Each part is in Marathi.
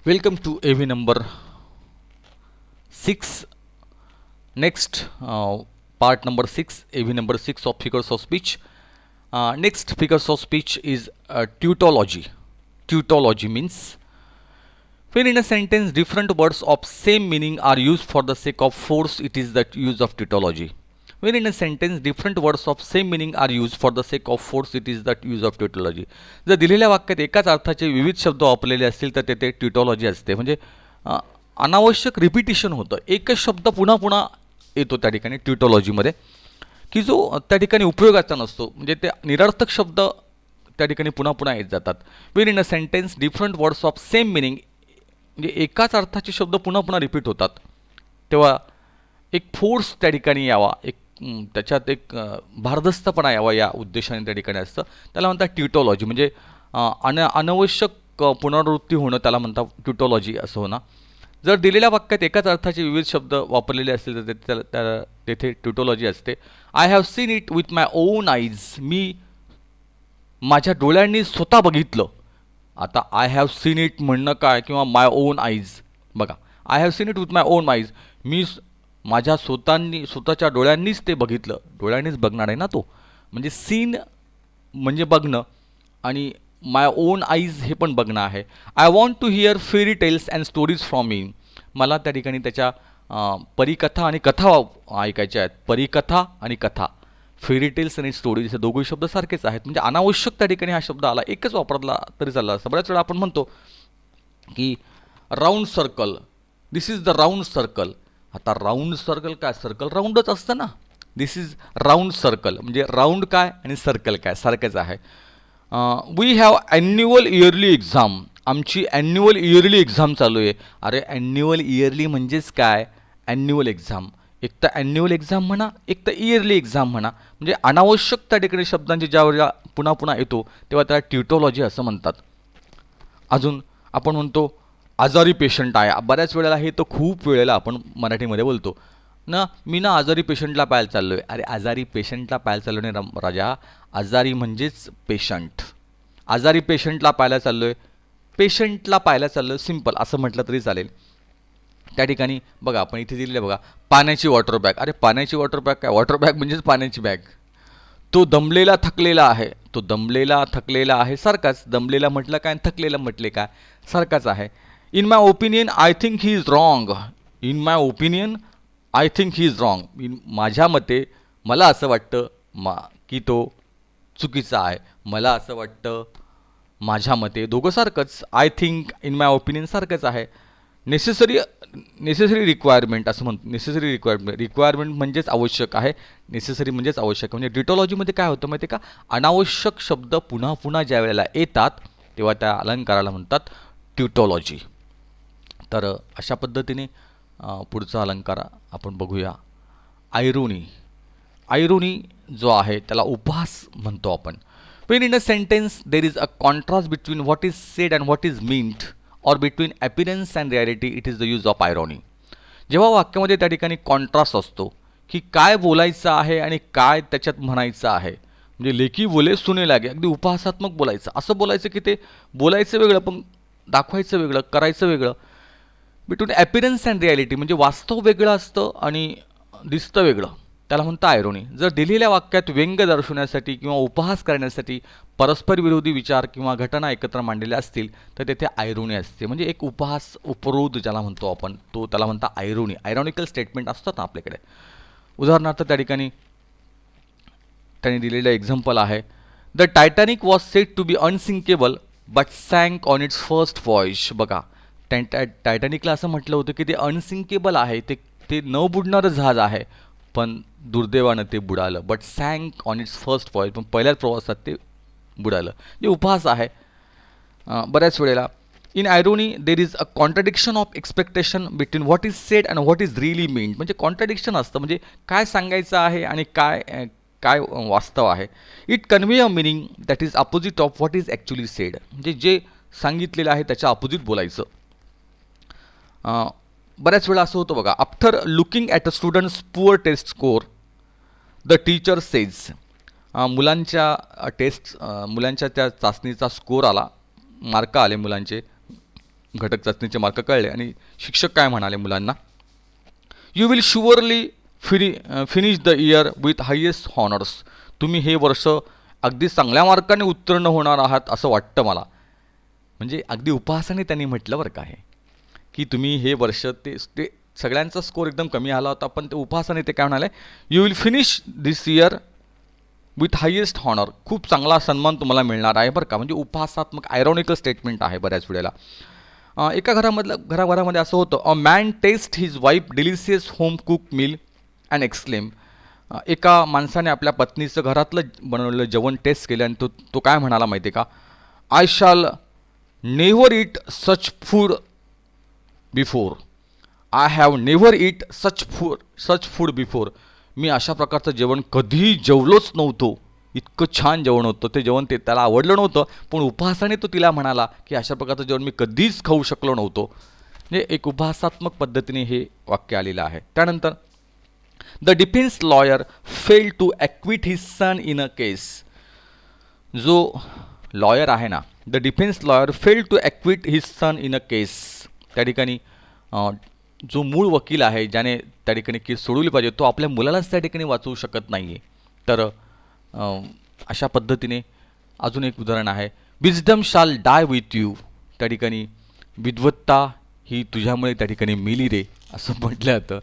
Welcome to AV number 6. Next, part number 6, AV number 6 of figures of speech. Next figures of speech is tautology. Tautology means when in a sentence different words of same meaning are used for the sake of force, it is the use of tautology. When in a sentence different words of same meaning are used for the sake of force, it is the use of tautology. जर दिलेल्या वाक्यात एकाच अर्थाचे विविध शब्द वापरलेले असतील तर तेथे ट्युटॉलॉजी असते. म्हणजे अनावश्यक रिपिटिशन होतं, एकच शब्द पुन्हा पुन्हा येतो त्या ठिकाणी ट्युटॉलॉजीमध्ये, की जो त्या ठिकाणी उपयोगाचा नसतो. म्हणजे ते निरर्थक शब्द त्या ठिकाणी पुन्हा पुन्हा येत जातात. Wien in a sentence different words of same meaning, म्हणजे एकाच अर्थाचे शब्द पुन्हा पुन्हा रिपीट होतात, तेव्हा एक फोर्स त्या ठिकाणी यावा, एक त्याच्यात एक भारदस्तपणा यावा या उद्देशाने त्या ठिकाणी असतं. त्याला म्हणतात ट्युटॉलॉजी. म्हणजे अनावश्यक पुनरावृत्ती होणं त्याला म्हणतात ट्युटॉलॉजी असं होणं. जर दिलेल्या वाक्यात एकाच अर्थाचे विविध शब्द वापरलेले असतील तर तेथे ट्युटॉलॉजी असते. I have seen it with my own eyes. मी माझ्या डोळ्यांनी स्वतः बघितलं. आता आय हॅव सीन इट म्हणणं काय, किंवा माय ओन आईज. बघा, I have seen it with my own eyes, मी माझ्या स्वतःच्या डोळ्यांनीच ते बघितलं. डोळ्यांनीच बघणार आहे ना तो, म्हणजे सीन म्हणजे बघणं, आणि माय ओन आईज हे पण बघणं आहे. I want to hear fairy tales and stories from me. मला त्या ठिकाणी त्याच्या परिकथा आणि कथा ऐकायच्या आहेत. परिकथा आणि कथा, फेरी टेल्स आणि स्टोरीज हे दोघे शब्द सारखेच आहेत. म्हणजे अनावश्यक त्या ठिकाणी हा शब्द आला, एकच वापरला तरी चालला असता. बऱ्याच वेळा आपण म्हणतो की round circle, this is the round circle. आता राऊंड सर्कल काय, सर्कल राऊंडच असतं ना. दिस इज राऊंड सर्कल, म्हणजे राऊंड काय आणि सर्कल काय सारखंच आहे. We have annual yearly exam. आमची ॲन्युअल इयरली एक्झाम चालू आहे. अरे ॲन्युअल इयरली म्हणजेच काय, ॲन्युअल एक्झाम. एक तर ॲन्युअल एक्झाम म्हणा, एक तर इयरली एक्झाम म्हणा. म्हणजे अनावश्यक त्या ठिकाणी शब्दांची ज्यावेळेला पुन्हा पुन्हा येतो तेव्हा त्याला ट्युटॉलॉजी असं म्हणतात. अजून आपण म्हणतो आजारी पेशंट आहे. बऱ्याच वेळेला हे तर खूप वेळेला आपण मराठीमध्ये बोलतो ना, मी ना आजारी पेशंटला पाहायला चाललो आहे. अरे आजारी पेशंटला पाहायला चाललो नाही राजा, आजारी म्हणजेच पेशंट. आजारी पेशंटला पाहायला चाललो आहे, पेशंटला पाहायला चाललो आहे, सिम्पल असं म्हटलं तरी चालेल. त्या ठिकाणी बघा, आपण इथे दिलेलं बघा, पाण्याची वॉटर बॅग. अरे पाण्याची वॉटर बॅग काय, वॉटर बॅग म्हणजेच पाण्याची बॅग. तो दमलेला थकलेला आहे, तो दमलेला थकलेला आहे सारखाच. दमलेला म्हटलं काय, थकलेला म्हटले काय, सारखाच आहे. In my opinion I think he is wrong. In my opinion I think he is wrong. माझ्या मते, मला असं वाटतं की तो चुकीचा आहे. मला असं वाटतं, माझ्या मते, दोघं सारखंच. I think, in my opinion सारखंच आहे. नेसेसरी रिक्वायरमेंट असं म्हणतो. नेसेसरी रिक्वायरमेंट म्हणजेच आवश्यक आहे. नेसेसरी म्हणजेच आवश्यक. म्हणजे डिटॉलॉजीमध्ये काय होतं माहिती आहे का, अनावश्यक शब्द पुन्हा पुन्हा ज्या वेळेला येतात तेव्हा त्या अलंकाराला म्हणतात ट्युटॉलॉजी. तर अशा पद्धतीने पुढचा अलंकार आपण बघूया. आयरोनी. आयरोनी जो आहे त्याला उपहास म्हणतो आपण. When in a sentence there is a contrast between what is said and what is meant, or between appearance and reality, it is the use of irony. जेव्हा वाक्यामध्ये त्या ठिकाणी कॉन्ट्रास्ट असतो, की काय बोलायचं आहे आणि काय त्याच्यात म्हणायचं आहे. म्हणजे लेकी बोले सुने लागे, अगदी उपहासात्मक बोलायचं. असं बोलायचं की ते बोलायचं वेगळं पण दाखवायचं वेगळं, करायचं वेगळं. बिटवीन ॲपिरन्स अँड रिॲलिटी, म्हणजे वास्तव वेगळं असतं आणि दिसतं वेगळं, त्याला म्हणतं आयरोनी. जर दिलेल्या वाक्यात व्यंग्य दर्शवण्यासाठी किंवा उपहास करण्यासाठी परस्पर विरोधी विचार किंवा घटना एकत्र मांडलेल्या असतील तर तेथे आयरोनी असते. म्हणजे एक उपहास, उपरोध ज्याला म्हणतो आपण, तो त्याला म्हणता आयरोनी. आयरॉनिकल स्टेटमेंट असतात ना आपल्याकडे. उदाहरणार्थ त्या ठिकाणी त्यांनी दिलेलं एक्झाम्पल आहे, the Titanic was set to be unsinkable but sank on its first voyage. बघा, टायटॅनिकला असं म्हटलं होतं की ते अनसिंकेबल आहे, ते न बुडणारं जहाज आहे, पण दुर्दैवानं ते बुडालं. But sank on its first व्हॉयज, पण पहिल्याच प्रवासात ते बुडालं. जे उपहास आहे. बऱ्याच वेळेला in irony there is a contradiction of expectation between what is said and what is really meant. म्हणजे कॉन्ट्रडिक्शन असतं, म्हणजे काय सांगायचं आहे आणि काय वास्तव आहे. It convey a meaning that is opposite of what is actually said. म्हणजे जे सांगितलेलं आहे त्याच्या अपोजिट बोलायचं. बऱ्याच वेळा असं होतं बघा, after looking at a students poor test score the teacher says. मुलांच्या त्या चाचणीचा स्कोर आला, मार्क आले मुलांचे, घटक चाचणीचे मार्क कळले आणि शिक्षक काय म्हणाले मुलांना, you will surely finish the year with highest honours. तुम्ही हे वर्ष अगदी चांगल्या मार्काने उत्तीर्ण होणार आहात असं वाटतं मला. म्हणजे अगदी उपहासाने त्यांनी म्हटलं बरं का हे, की तुम्ही हे वर्ष ते ते सगळ्यांचा स्कोर एकदम कमी आला होता, पण ते उपहासाने ते काय म्हणाले, you will finish this year with highest honour. खूप चांगला सन्मान तुम्हाला मिळणार आहे बरं का. म्हणजे उपहासात्मक आयरॉनिकल स्टेटमेंट आहे बऱ्याच वेळेला. एका घरामध्ये असं होतं, a man taste his wife delicious home cook meal and exclaim. एका माणसाने आपल्या पत्नीचं घरातलं बनवलेलं जेवण टेस्ट केलं आणि तो काय म्हणाला माहिती आहे का, I shall never eat such food before. I have never eat such food before. मी अशा प्रकारचं जेवण कधीही जेवलोच नव्हतो. इतकं छान जेवण होतं ते जेवण, ते त्याला आवडलं नव्हतं, पण उपहासाने तो तिला म्हणाला की अशा प्रकारचं जेवण मी कधीच खाऊ शकलो नव्हतो. म्हणजे एक उपहासात्मक पद्धतीने हे वाक्य आलेलं आहे. त्यानंतर the defence lawyer fail to acquit his son in a case. जो लॉयर आहे ना, the defence lawyer fail to acquit his son in a case. त्या ठिकाणी जो मूळ वकील आहे ज्याने त्या ठिकाणी केस सोडवली पाहिजे, तो आपल्या मुलालाच त्या ठिकाणी वाचवू शकत नाही आहे. तर अशा पद्धतीने अजून एक उदाहरण आहे, विजडम शाल डाय विथ यू. त्या ठिकाणी विद्वत्ता ही तुझ्यामुळे त्या ठिकाणी मिली रे असं म्हटलं जातं.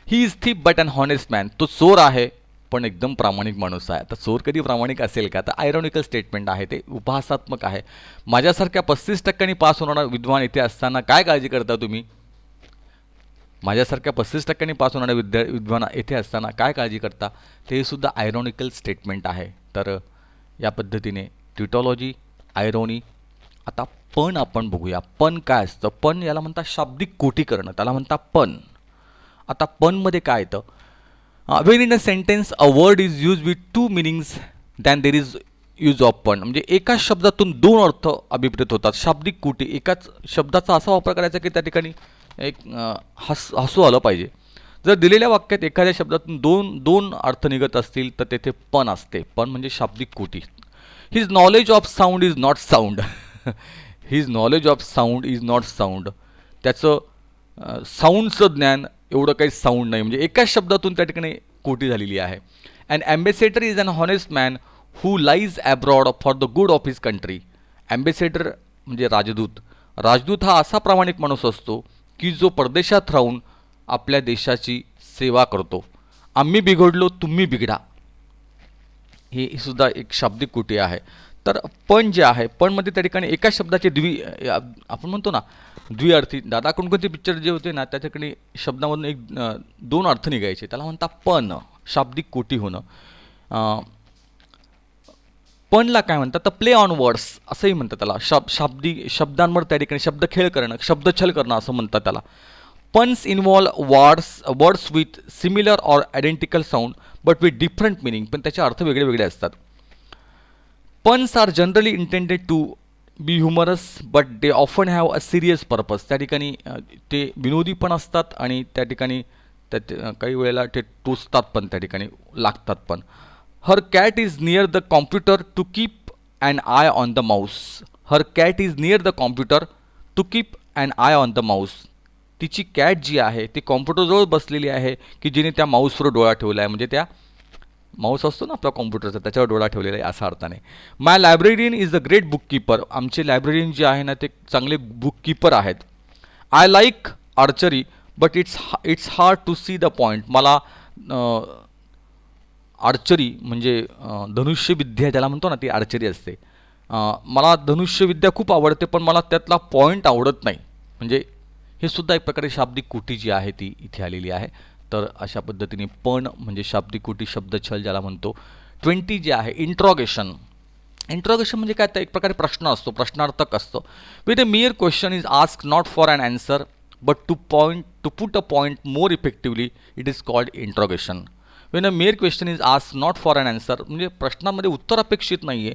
He is thief but an honest man. तो चोर आहे पण एकदम प्रामाणिक माणूस आहे. आता चोर कधी प्रामाणिक असेल का? तर आयरॉनिकल स्टेटमेंट आहे, ते उपहासात्मक आहे. माझ्यासारख्या 35% पास होणारा विद्वान इथे असताना काय काळजी करता तुम्ही? माझ्यासारख्या 35% पास होणाऱ्या विद्वान येथे असताना काय काळजी करता? ते सुद्धा आयरॉनिकल स्टेटमेंट आहे. तर या पद्धतीने ट्युटॉलॉजी, आयरोनी. आता पण आपण बघूया, पण काय असतं. पण याला म्हणतात शाब्दिक कोटीकरण, त्याला म्हणतात पण. आता पणमध्ये काय येतं, Wien in a sentence a word is use with to meanings than there is use of पण. म्हणजे एकाच शब्दातून दोन अर्थ अभिप्रेत होतात. शाब्दिक कोटी, एकाच शब्दाचा असा वापर करायचा की त्या ठिकाणी एक हसू आलं पाहिजे. जर दिलेल्या वाक्यात एखाद्या शब्दातून दोन अर्थ निघत असतील तर तेथे पण असते. पण म्हणजे शाब्दिक कोटी. His knowledge of sound is not sound. His knowledge of sound is not sound. त्याचं साऊंडचं ज्ञान एवढं काही साऊंड नाही. म्हणजे एकाच शब्दातून त्या ठिकाणी कोटी झालेली आहे. And ambassador is an honest man who lies abroad for the good of his country. Ambassador म्हणजे राजदूत. राजदूत हा असा प्रामाणिक माणूस असतो की जो परदेशात राहून आपल्या देशाची सेवा करतो. आम्ही बिघडलो तुम्ही बिघडा, ही सुद्धा एक शाब्दिक कोटी आहे. तर पण जे आहे, पणमध्ये त्या ठिकाणी एकाच शब्दाचे आपण म्हणतो ना द्विअर्थी. दादा कोणकोणते पिक्चर जे होते ना त्या ठिकाणी शब्दामधून दोन अर्थ निघायचे, त्याला म्हणतात पण. शाब्दिक कोटी होणं. पणला काय म्हणतात तर प्ले ऑन वर्ड्स असंही म्हणतात त्याला. शब्दांवर त्या ठिकाणी शब्दखेळ करणं, शब्दछल करणं असं म्हणतात त्याला. Puns involve words with similar or identical sound but with different meaning. पण त्याचे अर्थ वेगळे वेगळे असतात. Puns are generally intended to be humorous but they often have a serious purpose. त्या ठिकाणी ते विनोदी पण असतात आणि त्या ठिकाणी काही वेळेला ते टोचतात पण, त्या ठिकाणी लागतात पण. Her cat is near the computer to keep an eye on the mouse. Her cat is near the computer to keep an eye on the mouse. तिची कॅट जी आहे ती कॉम्प्युटरजवळ बसलेली आहे की जिने त्या माऊसवर डोळा ठेवला आहे. म्हणजे त्या माऊस असतो ना आपला कॉम्प्युटरचा, त्याच्यावर डोळा ठेवलेला आहे असा अर्थाने. My librarian is a great bookkeeper. आमचे लायब्ररीन जे आहे ना ते चांगले बुक कीपर आहेत. I like archery but it's hard to see the point. मला आर्चरी म्हणजे धनुष्यविद्या ज्याला म्हणतो ना ती आर्चरी असते. मला धनुष्यविद्या खूप आवडते पण मला त्यातला पॉईंट आवडत नाही. म्हणजे हे सुद्धा एक प्रकारे शाब्दिक कोटी जी आहे ती इथे आलेली आहे. तर अशा पद्धतीने पण म्हणजे शाब्दिक कोटी, शब्दछल ज्याला म्हणतो. 20 जे आहे इंट्रॉगेशन. इंट्रॉगेशन म्हणजे काय तर एक प्रकारे प्रश्न असतो, प्रश्नार्थक असतो. With a mere question is ask not for an answer but to put a point more effectively it is called interrogation. When a mere question is ask not for an answer म्हणजे प्रश्नामध्ये उत्तर अपेक्षित नाही आहे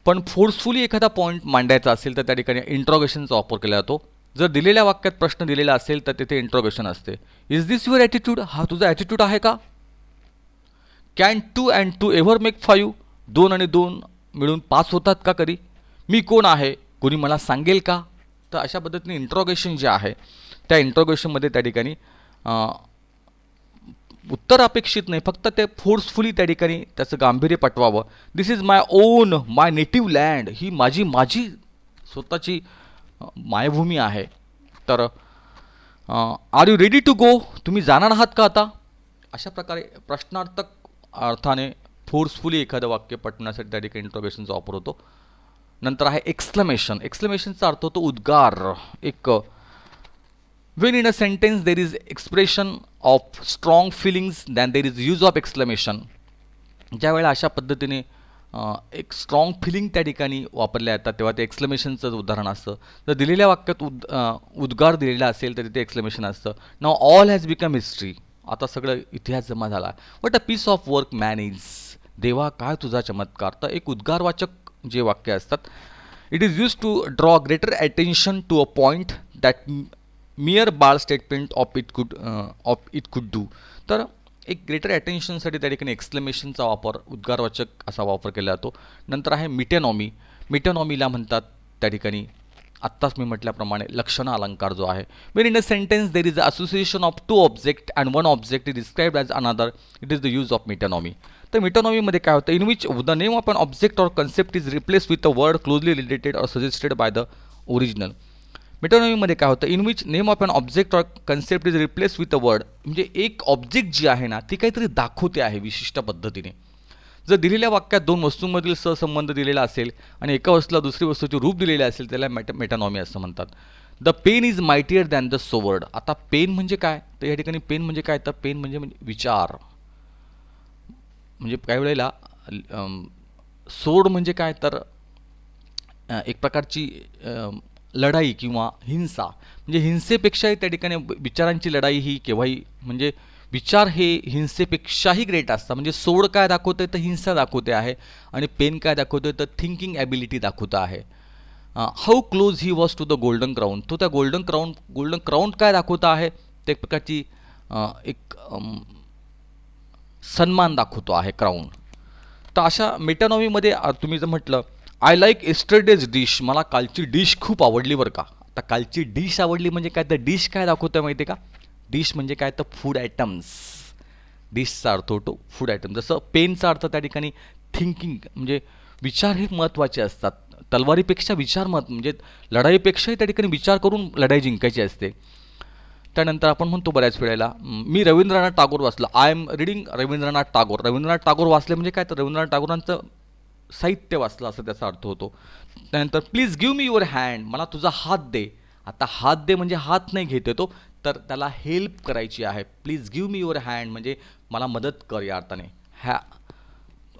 पण फोर्सफुली एखादा पॉईंट मांडायचा असेल तर त्या ठिकाणी इंट्रॉगेशनचा वापर केला जातो. जर दिलेल्या वाक्यात प्रश्न दिलेला असेल तर तिथे इंट्रोगेशन असते. Is this your attitude? हा तुझा ॲटिट्यूड आहे का? Can 2 and 2 ever make 5? 2 आणि 2 मिळून 5 होतात का कधी? मी कोण आहे कोणी मला सांगेल का? तर अशा पद्धतीने इंट्रोगेशन जे आहे त्या इंट्रोगेशनमध्ये त्या ठिकाणी उत्तर अपेक्षित नाही, फक्त ते फोर्सफुली त्या ठिकाणी त्याचं गांभीर्य पटवावं. This is my own my native land, ही माझी माझी स्वतःची मायभूमी आहे. तर are you ready to go, तुम्ही जाणार आहात का आता? अशा प्रकारे प्रश्नार्थक अर्थाने फोर्सफुली एखादं वाक्य पटवण्यासाठी त्या ठिकाणी इंट्रोगेशनचा वापर होतो. नंतर आहे एक्सक्लेमेशन. एक्सक्लेमेशनचा अर्थ होतो उद्गार. एक when in a sentence there is expression of strong feelings then there is use of exclamation. ज्या वेळेला अशा पद्धतीने एक स्ट्रॉंग फिलिंग त्या ठिकाणी वापरल्या जातात तेव्हा ते एक्सक्लेमेशनचं उदाहरण असतं. जर दिलेल्या वाक्यात उद्गार दिलेला असेल तर तिथे एक्सक्लेमेशन असतं. Now all has become history, आता सगळं इतिहास जमा झाला. What a piece of work man is, देवा काय तुझा चमत्कार. तर एक उद्गारवाचक जे वाक्य असतात, it is use to draw greater attention to a point that mere bald statement of it could do. तर एक ग्रेटर अटेन्शनसाठी त्या ठिकाणी एक्सक्लेमेशनचा वापर, उद्गारवाचक असा वापर केला जातो. नंतर आहे मिटेनॉमी. मिटेनॉमीला म्हणतात त्या ठिकाणी आत्ताच मी म्हटल्याप्रमाणे लक्षण अलंकार जो आहे. When in a sentence there is a association of two object and one object is described as another, it is the use of metonymy. तर मिटेनॉमीमध्ये काय होतं, in which the name of an object or concept is replace with a word closely related or suggested by the original. मेटोनॉमीमध्ये काय होतं, in which name of an object or concept is replace with a word, म्हणजे एक ऑब्जेक्ट जी आहे ना ती काहीतरी दाखवते आहे विशिष्ट पद्धतीने. जर दिलेल्या वाक्यात दोन वस्तूंमधील सहसंबंध दिलेला असेल आणि एका वस्तूला दुसरी वस्तूचे रूप दिलेले असेल त्याला मेटानॉमी असं म्हणतात. The pen is mightier than the sword. आता पेन म्हणजे काय, तर या ठिकाणी पेन म्हणजे काय, तर पेन म्हणजे विचार. म्हणजे काही वेळेला सोर्ड म्हणजे काय, तर एक प्रकारची लढाई किंवा हिंसा, म्हणजे हिंसेपेक्षाही त्या ठिकाणी विचारांची लढाई ही केव्हाही, म्हणजे विचार हे हिंसेपेक्षाही ग्रेट असतात. म्हणजे सोड काय दाखवते तर हिंसा दाखवते आहे आणि पेन काय दाखवते तर थिंकिंग ॲबिलिटी दाखवतं आहे. How close he was to the golden crown, तो त्या गोल्डन क्राऊन काय दाखवतं आहे, ते एक प्रकारची एक सन्मान दाखवतो आहे क्राऊन. तर अशा मेटानॉमीमध्ये तुम्ही जर म्हटलं आय लाईक एस्टरडेज डिश, मला कालची डिश खूप आवडली बरं का. आता कालची डिश आवडली म्हणजे काय, तर डिश काय दाखवतं माहिती आहे का, डिश म्हणजे काय तर फूड आयटम्स. डिशचा अर्थ होतो फूड आयटम. जसं पेनचा अर्थ त्या ठिकाणी थिंकिंग, म्हणजे विचार हे महत्त्वाचे असतात. तलवारीपेक्षा विचार म्हणजे लढाईपेक्षाही त्या ठिकाणी विचार करून लढाई जिंकायची असते. त्यानंतर आपण म्हणतो बऱ्याच वेळेला मी रवींद्रनाथ टागोर वाचलं, I am reading Rabindranath Tagore. Rabindranath Tagore वाचले म्हणजे काय, तर रवींद्रनाथ टागोरांचं साहित्य वाचलं असं त्याचा अर्थ होतो. त्यानंतर please give me your hand, मला तुझा हात दे. आता हात दे म्हणजे हात नाही घेत येतो, तर त्याला हेल्प करायची आहे. Please give me your hand म्हणजे मला मदत कर या अर्थाने.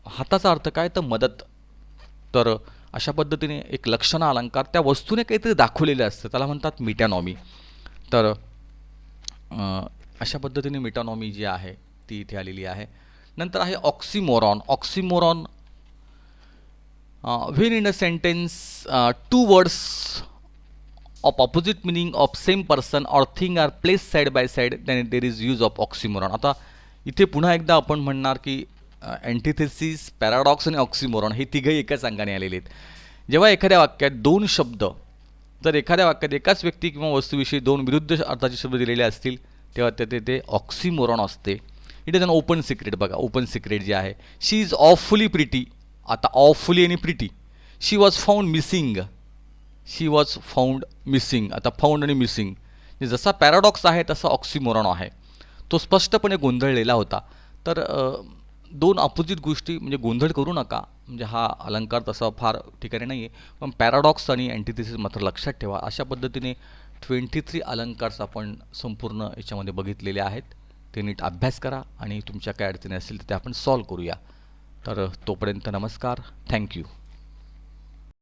हाताचा अर्थ काय तर मदत. तर अशा पद्धतीने एक लक्षण अलंकार त्या वस्तूने काहीतरी दाखवलेलं असतं त्याला म्हणतात मिटॅनॉमी. तर अशा पद्धतीने मिटॅनॉमी जी आहे ती इथे आलेली आहे. नंतर आहे ऑक्सिमोरॉन. ऑक्सिमोरॉन when in a sentence two words of opposite meaning of same person or thing are placed side by side then there is use of oxymoron. आता इथे पुन्हा एकदा आपण म्हणणार की अँटिथेसिस, पॅराडॉक्स आणि ऑक्सिमोरॉन हे तिघही एकाच अंगाने आलेले आहेत. जेव्हा एखाद्या वाक्यात दोन शब्द, जर एखाद्या वाक्यात एकाच व्यक्ती किंवा वस्तूविषयी दोन विरुद्ध अर्थाचे शब्द दिलेले असतील तेव्हा ते ऑक्सिमोरॉन असते. It is an open secret. बघा ओपन सिक्रेट जे आहे, शी इज ऑफुली प्रिटी. आता ऑफुली आणि pretty. She was found missing, she was found missing. आता फाउंड आणि मिसिंग जसा पॅराडॉक्स आहे तसा ऑक्सिमोरॉन आहे. तो स्पष्टपणे गोंधळलेला होता. तर दोन अपोजिट गोष्टी म्हणजे गोंधळ करू नका, म्हणजे हा अलंकार तसा फार ठिकाणी नाही आहे, पण पॅराडॉक्स आणि अँटिथेसिस मात्र लक्षात ठेवा. अशा पद्धतीने 23 अलंकार्स आपण संपूर्ण याच्यामध्ये बघितलेले आहेत. ते नीट अभ्यास करा आणि तुमच्या काय अडचणी असतील तर ते आपण सॉल्व करूया. तर तोपर्यंत नमस्कार, थँक्यू.